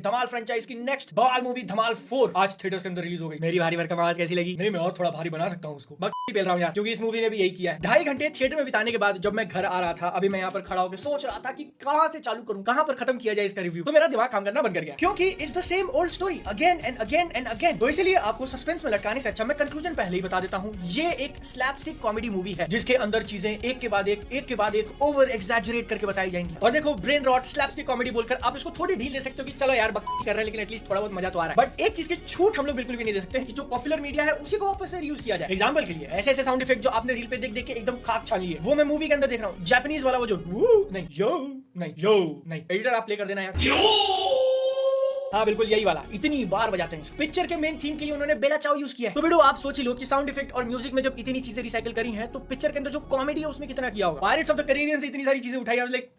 धमाल franchise की next बवाल movie धमाल 4 आज थिएटर्स के अंदर रिलीज हो गई। मेरी भारी भरकम आवाज कैसी लगी? नहीं, मैं और थोड़ा भारी बना सकता हूँ उसको। बकरी पेल रहा हूँ यार, क्योंकि इस मूवी ने भी यही किया है। 2.5 घंटे थिएटर में बिताने के बाद जब मैं घर आ रहा था, अभी मैं यहाँ पर खड़ा होकर सोच रहा था कि कहाँ से चालू करूँ, कहाँ पर खत्म किया जाए इसका रिव्यू, तो मेरा दिमाग काम करना बंद कर गया, क्योंकि it's the same old story again and again and again. तो इसीलिए आपको सस्पेंस में लटकाने से अच्छा मैं कंक्लूजन पहले ही बता देता हूँ। ये एक स्लैपस्टिक कॉमेडी मूवी है जिसके अंदर चीजें एक के बाद एक ओवर एग्जैजरेट करके बताई जाएंगी। और देखो, ब्रेन रॉट स्लैपस्टिक कॉमेडी बोलकर आप इसको थोड़ी ढील दे सकते हो कि चलो यार बकरी कर रहे हैं, लेकिन एटलीस्ट थोड़ा बहुत मजा तो आ रहा है। बट एक चीज की छूट हम लोग बिल्कुल भी नहीं दे सकते कि जो पॉपुलर मीडिया है उसी को वापस से यूज किया जाए। एग्जांपल के लिए ऐसे ऐसे साउंड इफेक्ट जो आपने रील पे देख देख के एकदम खाक छान लिए, वो मैं मूवी के अंदर देख रहा हूँ। जापानीज वाला वो जो नहीं यो नहीं एडिटर आप प्ले कर देना यार। हाँ बिल्कुल यही वाला, इतनी बार बजाते हैं। पिक्चर के मेन थीम के लिए उन्होंने बेला चाव यूज किया है। तो बेटो आप सोच ही लो कि साउंड इफेक्ट और म्यूजिक में जब इतनी चीजें रिसाइकल करी हैं, तो पिक्चर के अंदर जो कॉमेडी है उसमें कितना किया होगा। पायरेट्स ऑफ द कैरिबियन से इतनी सारी चीजें उठाई, लाइक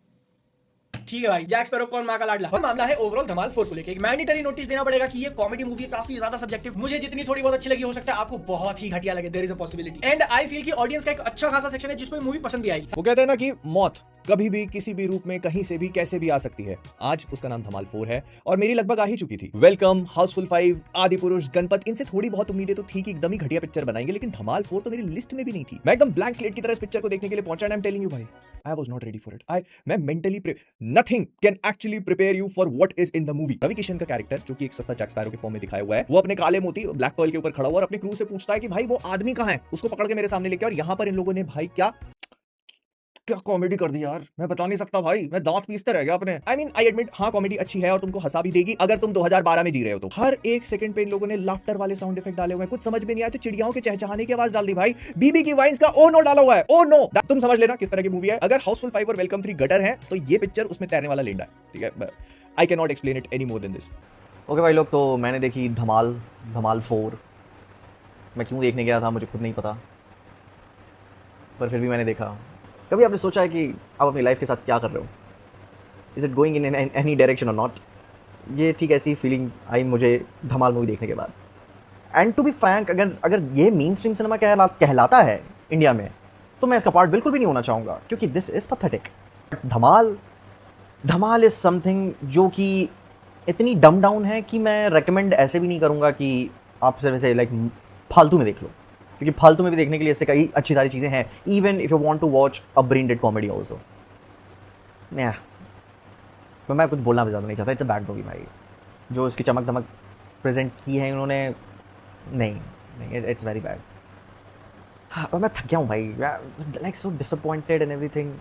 ठीक है भाई, जैक स्पैरो कौन मां का लाडला। और मामला है ओवरऑल धमाल 4 को लेके एक मैंडेटरी नोटिस देना पड़ेगा कि ये कॉमेडी मूवी काफी ज्यादा सब्जेक्टिव। मुझे जितनी थोड़ी बहुत अच्छी लगी, हो सकता है आपको बहुत ही घटिया लगे। There is a possibility and I feel कि ऑडियंस का एक अच्छा खासा सेक्शन है जिसको मूवी पसंद भी आई। वो कहते हैं ना कि मौत कभी भी किसी भी रूप में कहीं से भी कैसे भी आ सकती है। आज उसका नाम धमाल 4 है और मेरी लगभग आ ही चुकी थी। वेलकम, हाउसफुल 5, आदि पुरुष, गणपत, इनसे थोड़ी बहुत उम्मीदें तो थी कि एकदम ही घटिया पिक्चर बनाएंगे, लेकिन धमाल 4 तो मेरी लिस्ट में भी नहीं थी। मैं एकदम ब्लैंक स्लेट की तरह इस पिक्चर को देखने के लिए पहुंचा। आई एम टेलिंग यू भाई, I was not ready for it. मैं mentally nothing can actually prepare you for what is in the movie. Ravi Kishan का कैरेक्टर, जो कि एक सस्ता जैक स्पैरो के फॉर्म में दिखाया हुआ है, वो अपने काले मोती ब्लैक पर्ल के ऊपर खड़ा हुआ और अपने क्रू से पूछता है कि भाई वो आदमी कहाँ है, उसको पकड़ के मेरे सामने लेके। और यहाँ पर इन लोगों ने भाई क्या कॉमेडी कर दी यार, मैं बता नहीं सकता भाई, मैं दांत पीसते रह गया अपने। आई मीन आई एडमिट, हाँ कॉमेडी अच्छी है और तुमको हंसा भी देगी अगर तुम 2012 में जी रहे हो तो। हर एक सेकंड पे इन लोगों ने लाफ्टर वाले साउंड इफेक्ट डाले हुए हैं। कुछ समझ में नहीं आया तो चिड़ियाओं के चहचहाने की आवाज डाल दी भाई। बीबी की वाइन्स का ओ नो डाला हुआ है, ओ नो। तुम समझ लेना किस तरह की मूवी है। अगर हाउसफुल 5 और वेलकम 3 गटर है तो ये पिक्चर उसमें तैरने वाला लेंडा है, ठीक है। I can not explain it any more than this. Okay भाई लोग, तो मैंने देखी धमाल 4। मैं क्यों देखने गया था मुझे खुद नहीं पता, पर फिर भी मैंने देखा। कभी आपने सोचा है कि आप अपनी लाइफ के साथ क्या कर रहे हो? Is it going in any direction और नॉट? ये ठीक ऐसी फीलिंग आई मुझे धमाल मूवी देखने के बाद। एंड टू बी फ्रैंक, अगर ये मेन स्ट्रीम सिनेमा कहलाता है इंडिया में, तो मैं इसका पार्ट बिल्कुल भी नहीं होना चाहूँगा, क्योंकि this is pathetic. Dhamaal is something जो कि इतनी डम डाउन है कि मैं रेकमेंड ऐसे भी नहीं करूँगा कि आप सिर्फ ऐसे लाइक फालतू में देख लो, क्योंकि फालतू में भी देखने के लिए इससे कई अच्छी सारी चीज़ें हैं। Even if you want to watch a brain dead comedy also. मैं कुछ बोलना भी ज़्यादा नहीं चाहता। इट्स अ बैड मूवी भाई। जो इसकी चमक धमक प्रेजेंट की है उन्होंने, नहीं इट्स वेरी बैड। हाँ, और मैं थक गया हूँ भाई, like so disappointed and everything.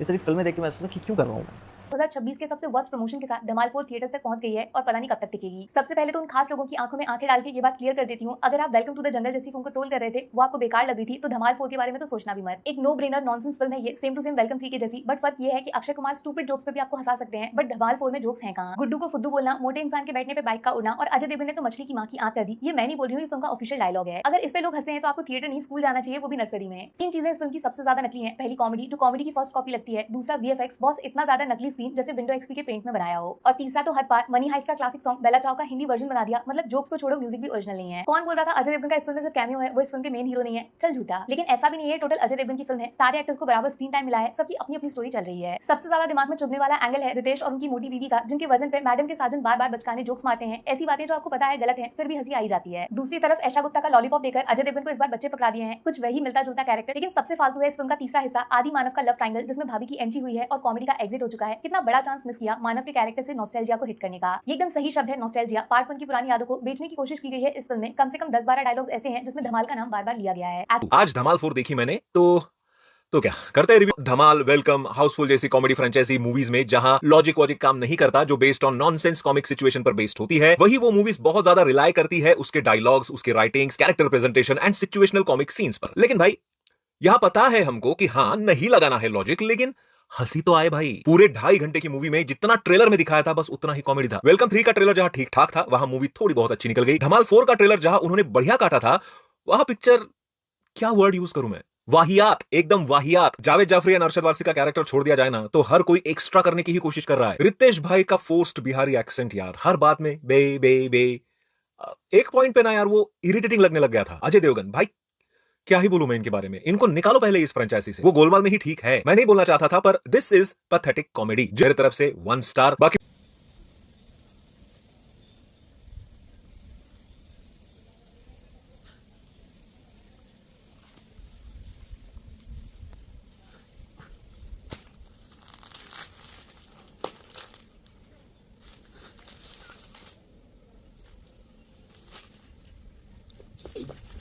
इस तरह फिल्में देख के मैं सोचा कि क्यों कर रहा हूँ मैं। 2026 के सबसे वर्स्ट प्रमोशन के साथ धमाल 4 थिएटर्स तक पहुंच गई है और पता नहीं कब तक टिकेगी। सबसे पहले तो उन खास लोगों की आंखों में आंखें डाल के ये बात क्लियर कर देती हूँ, अगर आप वेलकम टू द जंगल जैसी फिल्म को ट्रोल कर रहे थे, वो आपको बेकार लग रही थी, तो धमाल 4 के बारे में तो सोचना भी मत। एक नो ब्रेनर नॉनसेंस फिल्म है ये, सेम टू सेम वेलकम 3 के जैसी। बट फर्क ये है कि अक्षय कुमार स्टूपिड जोक्स पे भी आपको हंसा सकते हैं, बट धमाल 4 में जोक्स हैं कहाँ। गुड्डू को फुद्दू बोलना, मोटे इंसान के बैठने पे बाइक का उड़ना और अजय देवगन ने तो मछली की मां की आंख कर दी। ये मैं नहीं बोल रही हूँ, ये फिल्म का ऑफिशियल डायलॉग है। अगर इस पे लोग हंसते हैं तो आपको थिएटर नहीं स्कूल जाना चाहिए, वो भी नर्सरी में। 3 चीजें इस फिल्म की सबसे ज्यादा नकली हैं। पहली कॉमेडी, जो कॉमेडी की फर्स्ट कॉपी लगती है। दूसरा वीएफएक्स, बॉस इतना ज्यादा नकली स्क्रीन जैसे विंडो एक्सपी के पेंट में बनाया हो। और तीसरा तो हर बार मनी हाइस्ट का क्लासिक सॉन्ग बेला चाव का हिंदी वर्जन बना दिया। मतलब जोक्स तो छोड़ो, म्यूजिक भी ओरिजिनल नहीं है। कौन बोल रहा था अजय देवगन का इस फिल्म में सिर्फ कैमियो है, वो इस फिल्म के मेन हीरो नहीं है? चल झूठा। लेकिन ऐसा भी नहीं है, टोटल अजय देवगन की फिल्म है। सारे एक्टर्स को बराबर स्क्रीन टाइम मिला है, सबकी अपनी अपनी स्टोरी चल रही है। सबसे ज्यादा दिमाग में चुभने वाला एंगल है रितेश और उनकी मोटी बीवी का, जिनके वजन पे मैडम के साजन बार बार बचकाने जोक्स मारते हैं। ऐसी बातें जो आपको पता है गलत है, फिर भी हंसी आई जाती है। दूसरी तरफ ऐशा गुप्ता का लॉलीपॉप देकर अजय देवगन को इस बार बच्चे पकड़ा दिए हैं। कुछ वही मिलता जुलता कैरेक्टर। लेकिन सबसे फालतू है इस फिल्म का तीसरा हिस्सा, आदि मानव का लव ट्रायंगल, जिसमें भाभी की एंट्री हुई है और कॉमेडी का एग्जिट हो चुका है। कितना बड़ा चांस मिस किया मानव के कैरेक्टर से नॉस्टैल्जिया को हिट करने का। ये एकदम सही शब्द है, नॉस्टैल्जिया। पार्ट 1 की पुरानी यादों को बेचने की कोशिश की गई है इस फिल्म में। कम से कम 10-12 डायलॉग्स ऐसे हैं जिसमें धमाल का नाम बार बार लिया गया है। आज धमाल 4 देखी मैंने, तो क्या करते हैं रिव्यू। धमाल, वेलकम, हाउसफुल जैसी कॉमेडी फ्रेंचाइजी मूवीज में जहां लॉजिक वॉजिक काम नहीं करता, जो based on nonsense comic situation पर बेस्ड होती है, वही वो मूवीज बहुत ज्यादा रिलाई करती है उसके डायलॉग्स, उसके writings, character presentation and situational comic scenes पर। लेकिन भाई यहां पता है हमको कि हाँ नहीं लगाना है लॉजिक, लेकिन हंसी तो आए भाई। पूरे 2.5 घंटे की मूवी में जितना ट्रेलर में दिखाया था बस उतना ही कॉमेडी था। वेलकम 3 का ट्रेलर जहां ठीक ठाक था, वहां मूवी थोड़ी बहुत अच्छी निकल गई। धमाल 4 का ट्रेलर जहां उन्होंने बढ़िया काटा था, वहां पिक्चर, क्या वर्ड यूज करूं मैं, वाहियात, एकदम वाहियात। जावेद जाफरी और अरशद वारसी का कैरेक्टर छोड़ दिया जाए ना, तो हर कोई एक्स्ट्रा करने की ही कोशिश कर रहा है। रितेश भाई का फोर्स्ड बिहारी एक्सेंट यार, हर बात में बे बे बे। एक पॉइंट पे ना यार वो इरिटेटिंग लगने लग गया था। अजय देवगन भाई, क्या ही बोलूं मैं इनके बारे में, इनको निकालो पहले इस फ्रेंचाइजी से। वो गोलमाल में ही ठीक है, मैं नहीं बोलना चाहता था, पर दिस इज पैथेटिक कॉमेडी। मेरी तरफ से 1 स्टार। बाकी चल